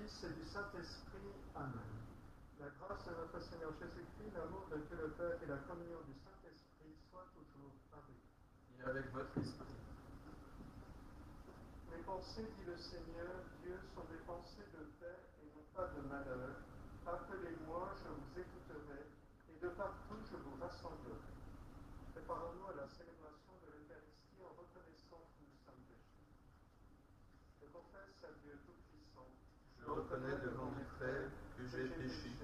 Fils et du Saint-Esprit. Amen. La grâce de notre Seigneur Jésus-Christ, l'amour de Dieu le Père et la communion du Saint-Esprit soient toujours avec vous. Et avec votre esprit. Mes pensées, dit le Seigneur, Dieu, sont des pensées de paix et non pas de malheur. Appelez-moi, je vous écouterai, et de partout je vous rassemblerai. Préparons-nous à la célébration de l'Eucharistie en reconnaissant que nous sommes pécheurs. Je confesse à Dieu Tout-Puissant. Je reconnais devant mes frères que j'ai péché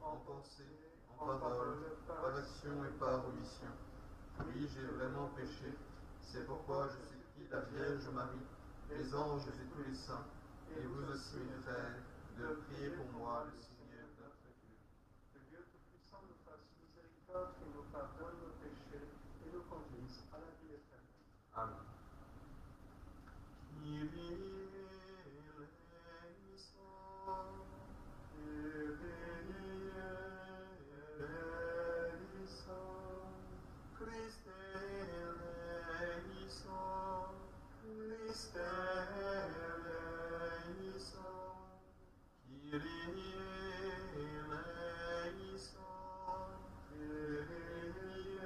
en pensée, en parole, par action et par omission. Oui, j'ai vraiment péché. C'est pourquoi je supplie la Vierge Marie, les anges et tous les saints, et vous aussi, mes frères, de prier pour moi, le Seigneur notre Dieu. Que Dieu Tout-Puissant nous fasse miséricorde et nous pardonne nos péchés et nous conduise à la vie éternelle. Amen. Christe eleison, Christe eleison, Kyrie eleison, Kyrie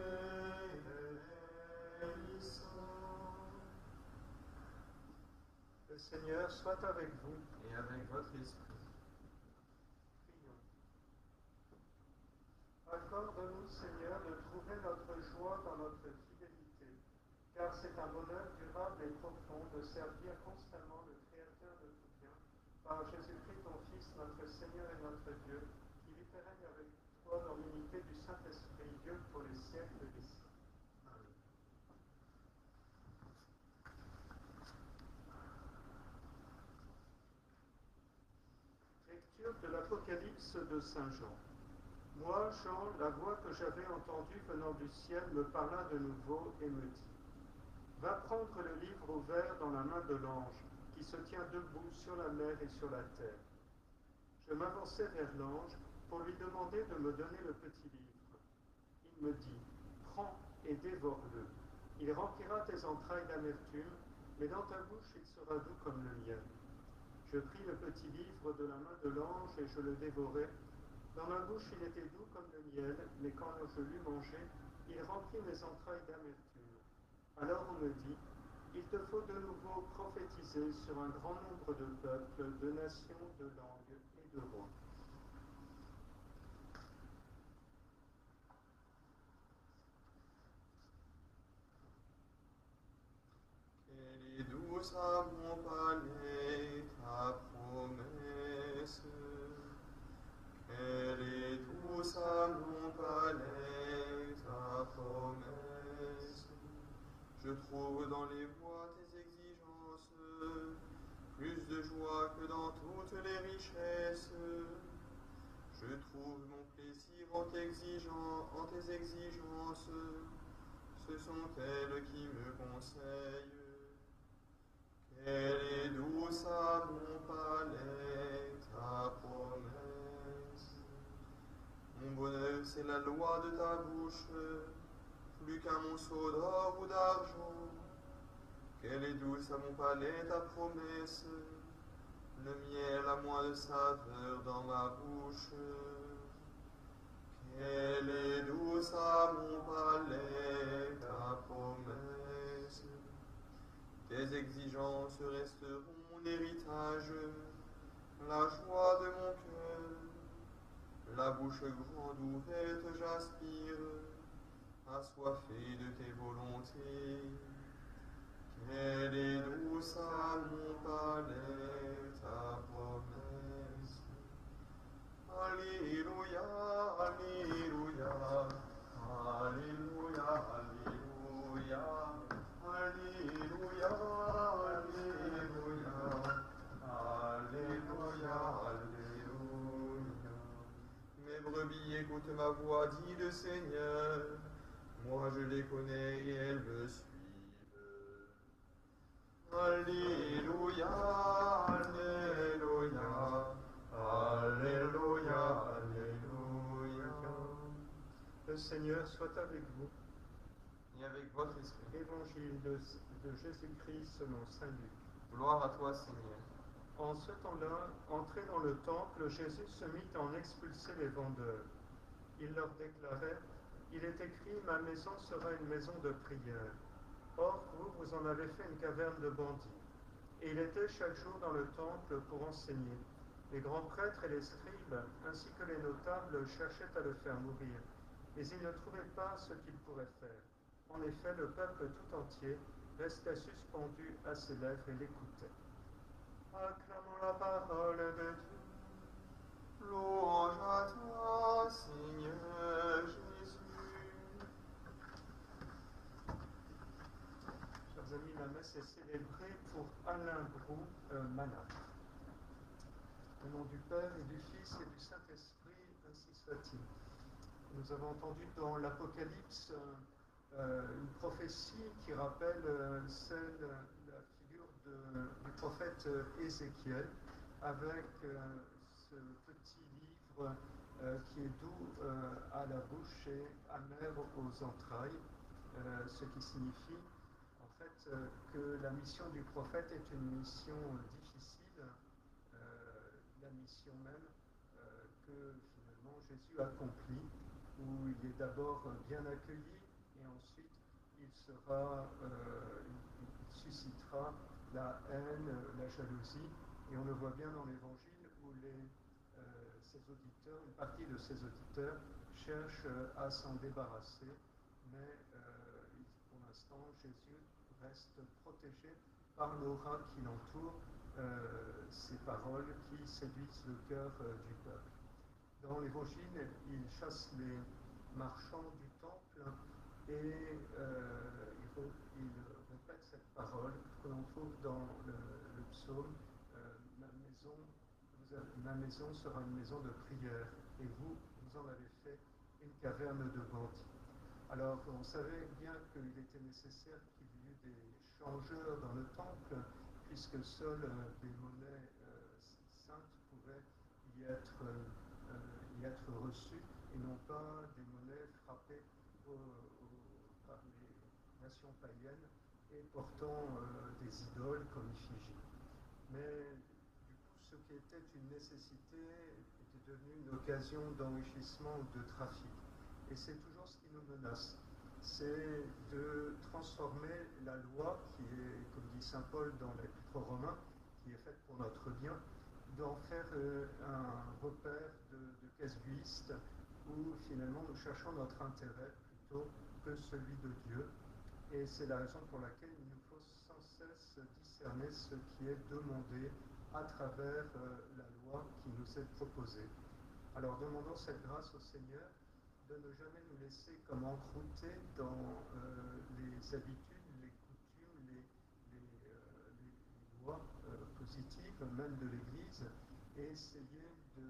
eleison. Le Seigneur soit avec vous. Et avec votre esprit. Prions. Accorde-nous, Seigneur, de trouver notre joie dans notre fidélité, car c'est un bonheur durable et profond de servir constamment le Créateur de tout bien, par Jésus-Christ, ton Fils, notre Seigneur et notre Dieu, qui vit et règne avec toi dans l'unité du Saint-Esprit, Dieu pour les siècles des siècles. Amen. Lecture de l'Apocalypse de Saint Jean. Moi, Jean, la voix que j'avais entendue venant du ciel me parla de nouveau et me dit : Va prendre le livre ouvert dans la main de l'ange qui se tient debout sur la mer et sur la terre. Je m'avançai vers l'ange pour lui demander de me donner le petit livre. Il me dit : Prends et dévore-le. Il remplira tes entrailles d'amertume, mais dans ta bouche il sera doux comme le miel. Je pris le petit livre de la main de l'ange et je le dévorai. Dans ma bouche, il était doux comme le miel, mais quand je l'eus mangé, il remplit mes entrailles d'amertume. Alors on me dit : il te faut de nouveau prophétiser sur un grand nombre de peuples, de nations, de langues et de rois. Quelle est douce à mon palais ta promesse. Quelle est douce à mon palais ta promesse. Je trouve dans les voies tes exigences plus de joie que dans toutes les richesses. Je trouve mon plaisir en tes exigences. Ce sont elles qui me conseillent. Quelle est douce à mon palais ta promesse. Mon bonheur, c'est la loi de ta bouche, plus qu'un monceau d'or ou d'argent. Quelle est douce à mon palais ta promesse. Le miel a moins de saveur dans ma bouche. Quelle est douce à mon palais ta promesse. Tes exigences resteront mon héritage, la joie de mon cœur. La bouche grande ouverte, j'aspire, assoiffé de tes volontés. Quelle est douce à mon palais ta promesse. Alléluia, Alléluia, Alléluia, Alléluia, Alléluia, Alléluia, Alléluia, Alléluia. Mes brebis écoutent ma voix, dit le Seigneur. Moi je les connais et elles me suivent. Alléluia, Alléluia, Alléluia, Alléluia. Le Seigneur soit avec vous. Et avec votre esprit. Évangile de Jésus-Christ selon saint Luc. Gloire à toi, Seigneur. En ce temps-là, entré dans le temple, Jésus se mit à en expulser les vendeurs. Il leur déclarait, « Il est écrit, ma maison sera une maison de prière. Or, vous en avez fait une caverne de bandits. » Et il était chaque jour dans le temple pour enseigner. Les grands prêtres et les scribes, ainsi que les notables, cherchaient à le faire mourir, mais ils ne trouvaient pas ce qu'ils pourraient faire. En effet, le peuple tout entier restait suspendu à ses lèvres et l'écoutait. Acclamons la parole de Dieu. Louange à toi, Seigneur Jésus. Chers amis, la messe est célébrée pour Alain Brou Manat. Au nom du Père et du Fils et du Saint-Esprit, ainsi soit-il. Nous avons entendu dans l'Apocalypse une prophétie qui rappelle la figure du prophète Ézéchiel, avec ce petit livre qui est doux à la bouche et amer aux entrailles, ce qui signifie en fait que la mission du prophète est une mission difficile, la mission même que finalement Jésus accomplit, où il est d'abord bien accueilli et ensuite il suscitera la haine, la jalousie, et on le voit bien dans l'Évangile où une partie de ses auditeurs cherchent à s'en débarrasser, mais pour l'instant Jésus reste protégé par l'aura qui l'entoure, ces paroles qui séduisent le cœur du peuple. Dans l'Évangile, il chasse les marchands du temple et il répète cette parole que l'on trouve dans le psaume, ma maison sera une maison de prière et vous en avez fait une caverne de bandits. Alors on savait bien qu'il était nécessaire qu'il y eût des changeurs dans le temple, puisque seules des monnaies saintes pouvaient y être reçues, et non pas des monnaies frappées par les nations païennes et portant des idoles comme effigie. Mais du coup, ce qui était une nécessité était devenu une occasion d'enrichissement ou de trafic. Et c'est toujours ce qui nous menace, c'est de transformer la loi qui est, comme dit saint Paul dans l'Épître aux Romains, qui est faite pour notre bien, d'en faire un repère de casuistes où finalement nous cherchons notre intérêt plutôt que celui de Dieu. Et c'est la raison pour laquelle il nous faut sans cesse discerner ce qui est demandé à travers la loi qui nous est proposée. Alors demandons cette grâce au Seigneur de ne jamais nous laisser comme encrouter dans les habitudes, les coutumes, les lois positives, même de l'Église, et essayer d'y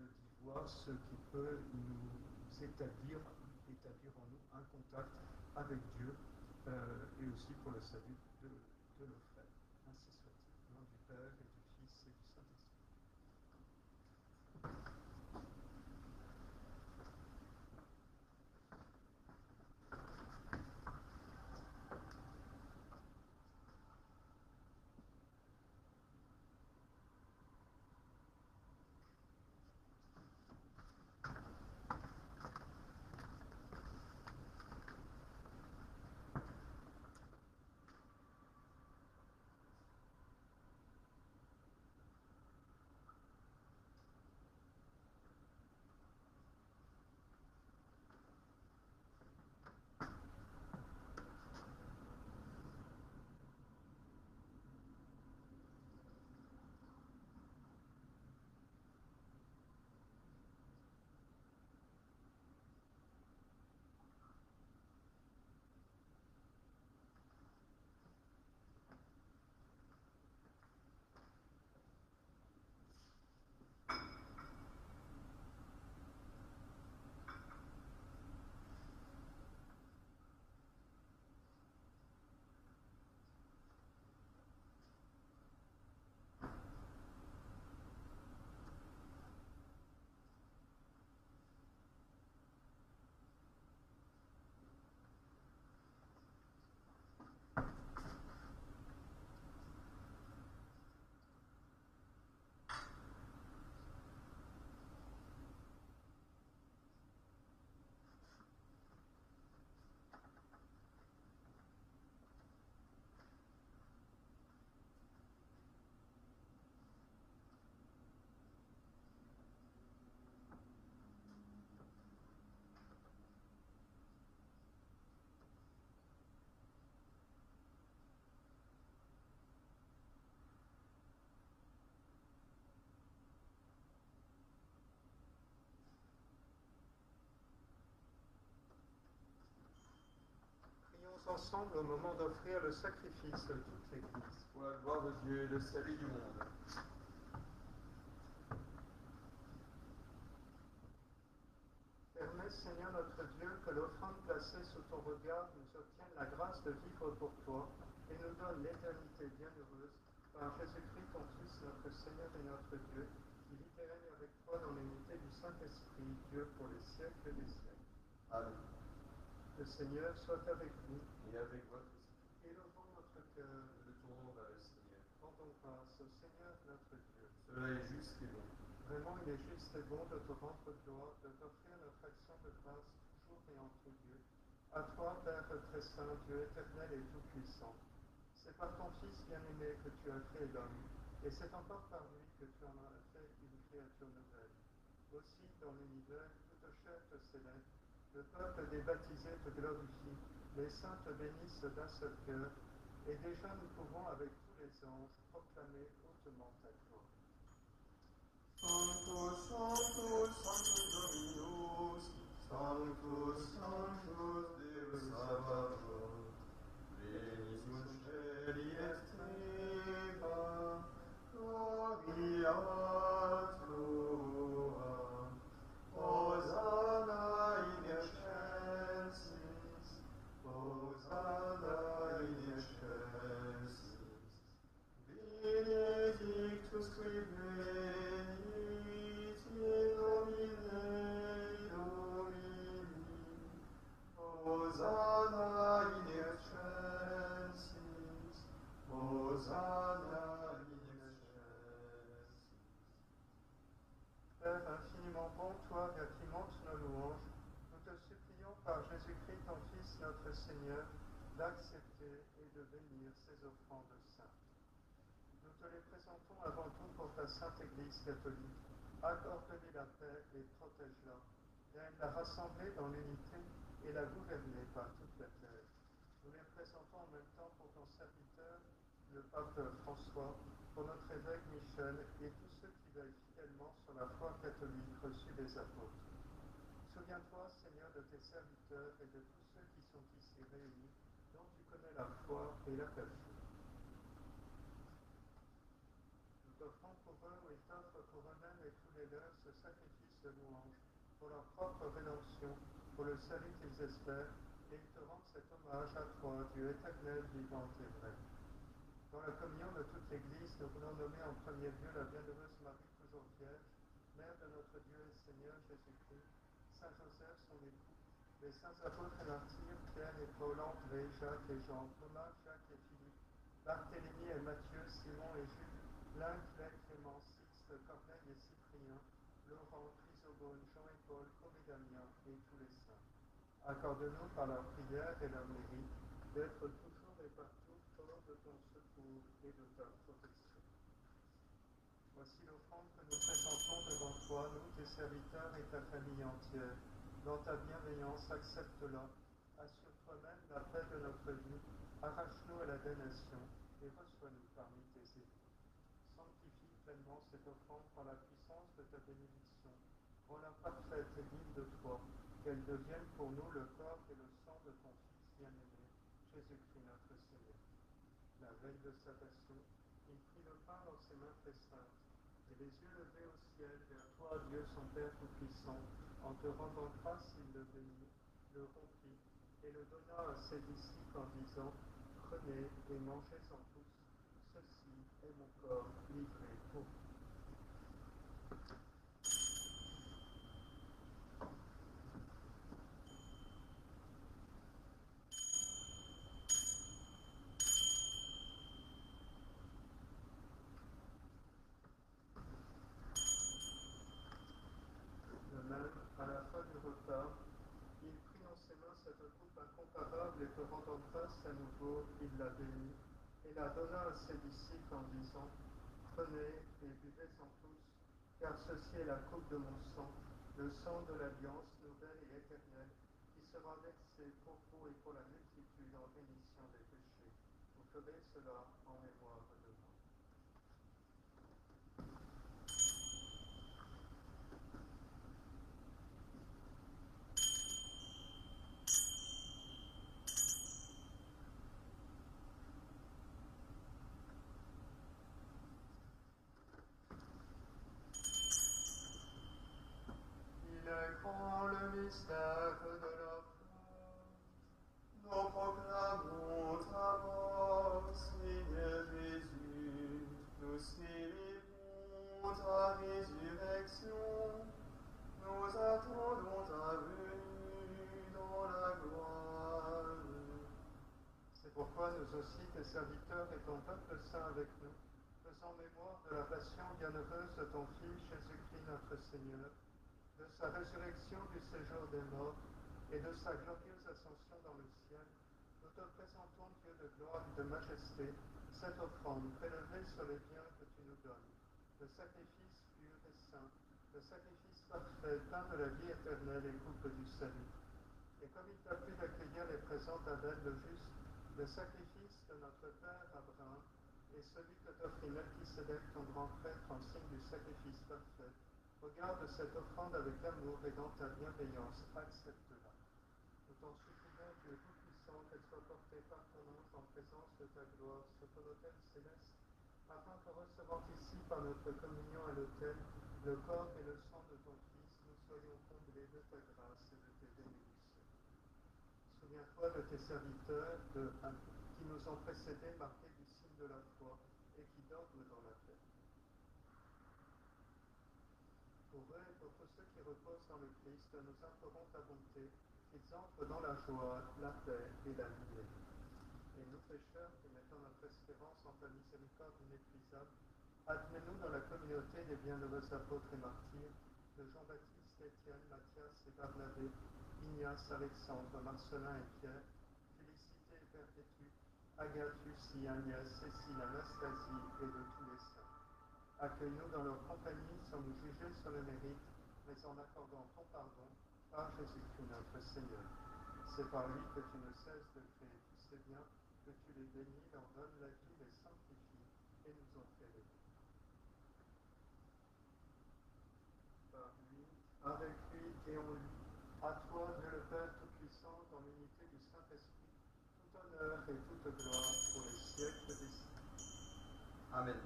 voir ce qui peut nous établir en nous un contact avec Dieu, et aussi pour le salut de nos frères. Ainsi soit-il. Au nom du Père et du Fils et du Saint-Esprit. ensemble au moment d'offrir le sacrifice de toute l'Église. Pour la gloire de Dieu et le salut du monde. Permets, Seigneur notre Dieu, que l'offrande placée sous ton regard nous obtienne la grâce de vivre pour toi et nous donne l'éternité bienheureuse par Jésus-Christ, ton Fils, notre Seigneur et notre Dieu, qui vit et règne avec toi dans l'unité du Saint-Esprit, Dieu pour les siècles des siècles. Amen. Le Seigneur soit avec vous. Et avec votre esprit. Élevons notre cœur. Le tournons vers le Seigneur. Rendons grâce au Seigneur notre Dieu. Cela est juste et bon. Vraiment, il est juste et bon de te rendre gloire, de t'offrir notre action de grâce toujours et entre Dieu. À toi, Père très saint, Dieu éternel et tout-puissant. C'est par ton Fils bien-aimé que tu as créé l'homme, et c'est encore par lui que tu en as fait une créature nouvelle. Aussi, dans l'univers, toute chair te célèbre, le peuple des baptisés te glorifie, les saints te bénissent d'un seul cœur, et déjà nous pouvons, avec tous les anges, proclamer hautement ta gloire. Sanctus, Sanctus, Sanctus Dominus, Sanctus, Sanctus Deus Sabaoth, plenius in celi et terra, gloria tua, Hosanna in excelsis, Hosanna in excelsis, benedictus qui venit in nomine Domini, Hosanna in excelsis, Hosanna in excelsis. Père infiniment bon, toi vers qui montent nos louanges, nous te supplions par Jésus-Christ, ton Fils, notre Seigneur, d'accepter et de bénir ces offrandes saintes. Nous te les présentons avant tout pour ta sainte Église catholique. Accorde-lui la paix et protège-la. Viens la rassembler dans l'unité et la gouverner par toute la terre. Nous les présentons en même temps pour ton serviteur, le pape François, pour notre évêque Michel et tous ceux qui veillent fidèlement sur la foi catholique reçue des apôtres. Souviens-toi, Seigneur, de tes serviteurs et de tous ceux qui sont ici réunis, dont tu connais la foi et la passion. Nous t'offrons pour eux, et t'offrent pour eux-mêmes et tous les leurs ce sacrifice de louange, pour leur propre rédemption, pour le salut qu'ils espèrent, et ils te rendent cet hommage à toi, Dieu éternel, vivant et vrai. Dans la communion de toute l'Église, nous voulons nommer en premier lieu la bienheureuse Marie, toujours vierge, mère de notre Dieu et Seigneur Jésus-Christ, Saint Joseph, son époux, les saints apôtres et martyrs, Pierre et Paul, André, Jacques et Jean, Thomas, Jacques et Philippe, Barthélemy et Matthieu, Simon et Jules, Lin, Claire, Clément, Sixte, Corneille et Cyprien, Laurent, Chrysogone, Jean et Paul, Côme et Damien et tous les saints. Accorde-nous par leur prière et leur mérite d'être toujours et partout hors de ton secours et de ta protection. Voici l'offrande que nous présentons devant toi, nous, tes serviteurs et ta famille entière. Dans ta bienveillance, accepte-la. Assure toi-même la paix de notre vie. Arrache-nous à la damnation et reçois-nous parmi tes élus. Sanctifie pleinement cette offrande par la puissance de ta bénédiction. Rends-la parfaite et digne de toi, qu'elle devienne pour nous le corps et le sang de ton Fils bien-aimé, Jésus-Christ notre Seigneur. La veille de sa passion, il prit le pain dans ses mains très saintes, et les yeux levés au ciel vers toi, Dieu son Père Tout-Puissant, en te rendant grâce, il le bénit, le rompit, et le donna à ses disciples en disant, prenez et mangez-en tous, ceci est mon corps livré pour vous. À la fin du repas, il prit dans ses mains cette coupe incomparable et te rendant grâce à nouveau, il la bénit et la donna à ses disciples en disant, prenez et buvez-en tous, car ceci est la coupe de mon sang, le sang de l'alliance nouvelle et éternelle, qui sera versé pour vous et pour la multitude en rémission des péchés. Vous ferez cela en mémoire de moi. toi, nous aussi, tes serviteurs et ton peuple saint avec nous, faisant mémoire de la passion bienheureuse de ton Fils Jésus-Christ notre Seigneur, de sa résurrection du séjour des morts et de sa glorieuse ascension dans le ciel, nous te présentons, Dieu de gloire et de majesté, cette offrande prélevée sur les biens que tu nous donnes, le sacrifice pur et saint, le sacrifice parfait, plein de la vie éternelle et couple du salut. Et comme il t'a plu d'accueillir les présents d'Abel le juste, le sacrifice de notre père Abraham, et celui que t'offrit Melchisédek, ton grand prêtre, en signe du sacrifice parfait, regarde cette offrande avec amour et dans ta bienveillance, accepte-la. Nous t'en supplions, Dieu Tout-Puissant, qu'elle soit portée par ton ange en présence de ta gloire sur ton autel céleste, afin que recevant ici par notre communion à l'autel le corps et le sang de ton Fils, nous soyons comblés de ta grâce et de tes bénédictions. Souviens-toi de tes serviteurs qui nous ont précédés, marqués du signe de la foi et qui dorment dans la paix. Pour eux et pour tous ceux qui reposent dans le Christ, nous implorons ta bonté, qu'ils entrent dans la joie, la paix et la liberté. Et nous, pécheurs, qui mettons notre espérance en ta miséricorde inépuisable, admets-nous dans la communauté des bienheureux apôtres et martyrs, de Jean-Baptiste, Étienne, Matthias et Barnabé, Ignace, Alexandre, Marcelin et Pierre, Félicité et Perpétue, Agathe, Lucie, Agnès, Cécile, Anastasie et de tous les saints. Accueille-nous dans leur compagnie sans nous juger sur le mérite, mais en accordant ton pardon par Jésus-Christ notre Seigneur. C'est par lui que tu ne cesses de créer tous ces biens, que tu les bénis, leur donnes la vie, les sanctifies et nous en fais rêver. Par lui, avec lui et en lui, à toi, Dieu le Père Tout-Puissant, dans l'unité du Saint-Esprit, tout honneur et toute gloire pour les siècles des siècles. Amen.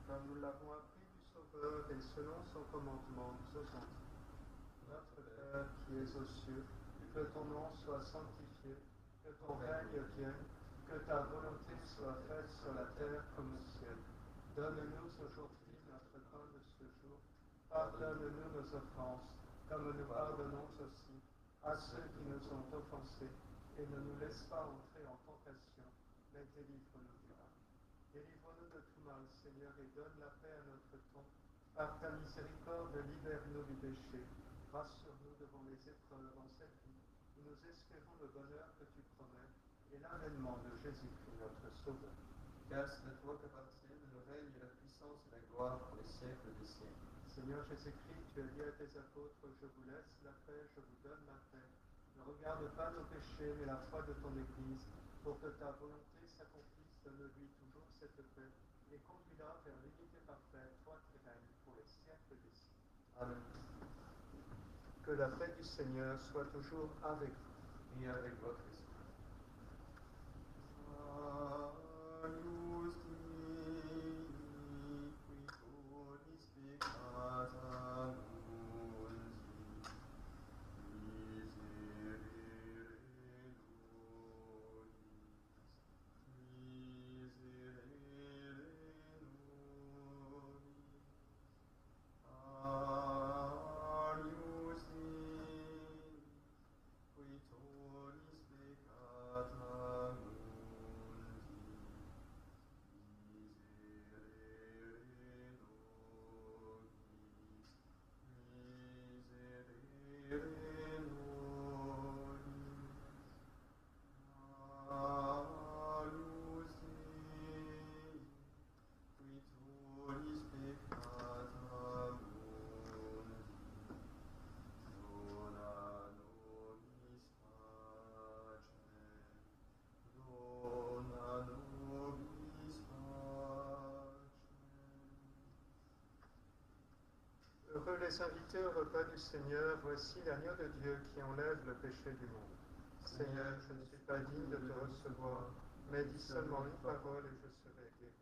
Comme nous l'avons appris du Sauveur et selon son commandement, nous osons dire. Notre Père qui es aux cieux, que ton nom soit sanctifié, que ton règne vienne, que ta volonté soit faite sur la terre comme au ciel. Donne-nous aujourd'hui notre pain de ce jour. Pardonne-nous nos offenses, comme nous pardonnons aussi à ceux qui nous ont offensés, et ne nous laisse pas entrer en tentation, mais délivre-nous du mal. Délivre-nous de tout mal, Seigneur, et donne la paix à notre temps. Par ta miséricorde, libère-nous du péché. Rassure-nous devant les épreuves en cette vie, où nous espérons le bonheur que tu promets et l'avènement de Jésus-Christ, notre Sauveur. Car c'est à toi qu'appartiennent le règne et la puissance et la gloire pour les siècles des siècles. Seigneur Jésus-Christ, tu as dit à tes apôtres, je vous laisse la paix, je vous donne la paix. Ne regarde pas nos péchés, mais la foi de ton Église, pour que ta volonté s'accomplisse. Donne-lui toujours cette paix et conduis-la vers l'unité parfaite, toi qui règnes pour les siècles des siècles. Amen. Que la paix du Seigneur soit toujours avec vous. Et avec votre esprit. Agnus Dei, qui tollis peccata mundi, miserere nobis, miserere nobis. Agnus Dei, qui tollis peccata mundi, Heureux les invités au repas du Seigneur, voici l'agneau de Dieu qui enlève le péché du monde. Seigneur, je ne suis pas digne de te recevoir, mais dis seulement une parole et je serai guéri.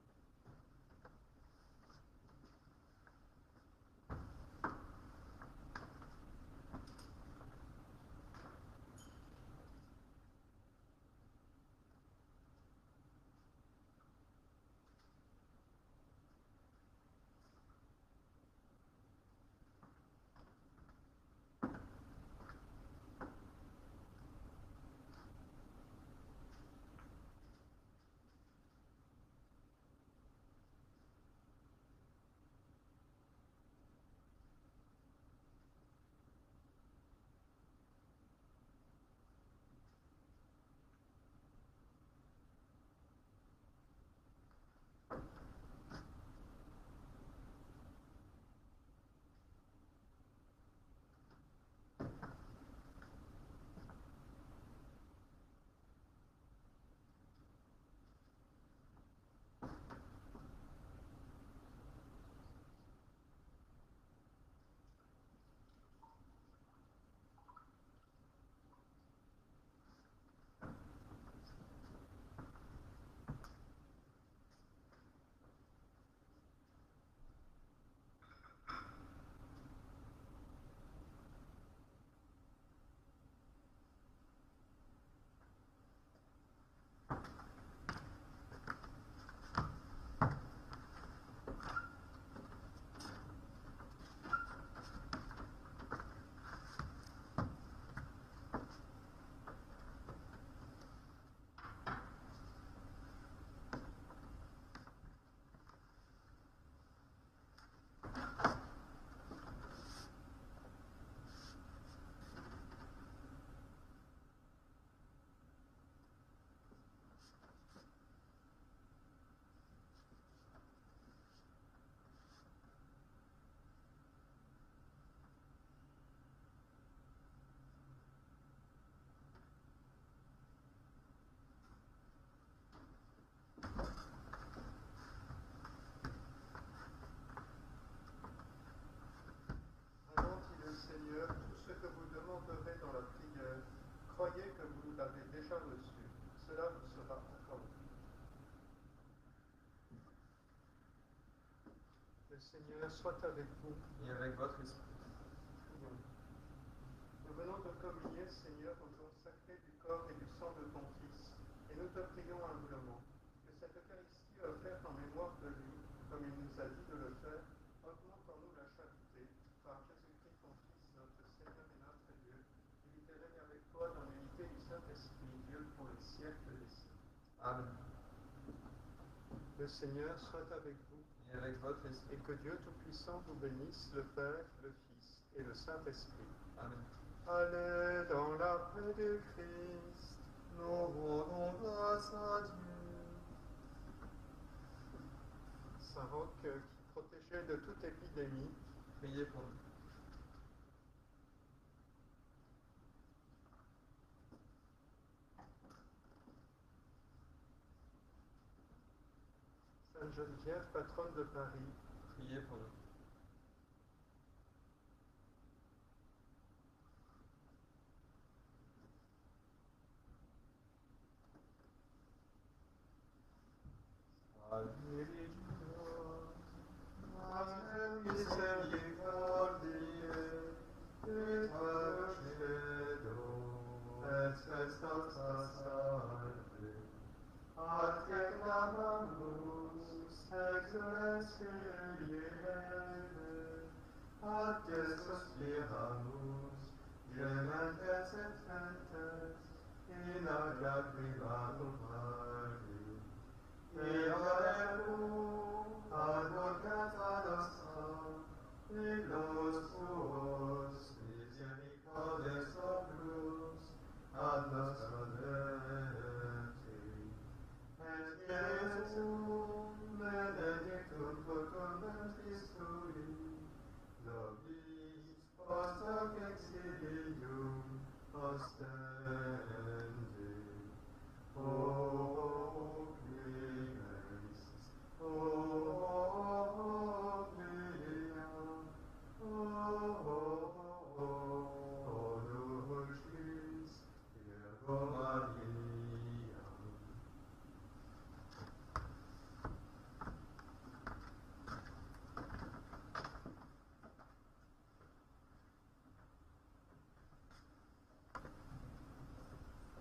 déjà reçu. Cela vous sera accordé. Le Seigneur soit avec vous. Et avec votre esprit. Prions. Nous venons de communier, Seigneur, au don sacré du corps et du sang de ton Fils, et nous te prions humblement que cette Eucharistie offerte en mémoire de lui, comme il nous a dit de le faire, augmente en nous la charité, par Jésus-Christ ton Fils, notre Seigneur et notre Dieu, qui vit et règne avec toi dans l'unité du Saint-Esprit, Dieu, pour les siècles des siècles. Amen. Le Seigneur soit avec vous, Et avec votre esprit. et que Dieu Tout-Puissant vous bénisse, le Père, le Fils et le Saint-Esprit. Amen. Allez dans la paix de Christ. Nous rendons grâce à Dieu. Saint Roch, qui protégeait de toute épidémie, Priez pour nous. Sainte Geneviève, patronne de Paris, Priez pour nous. Alléluia.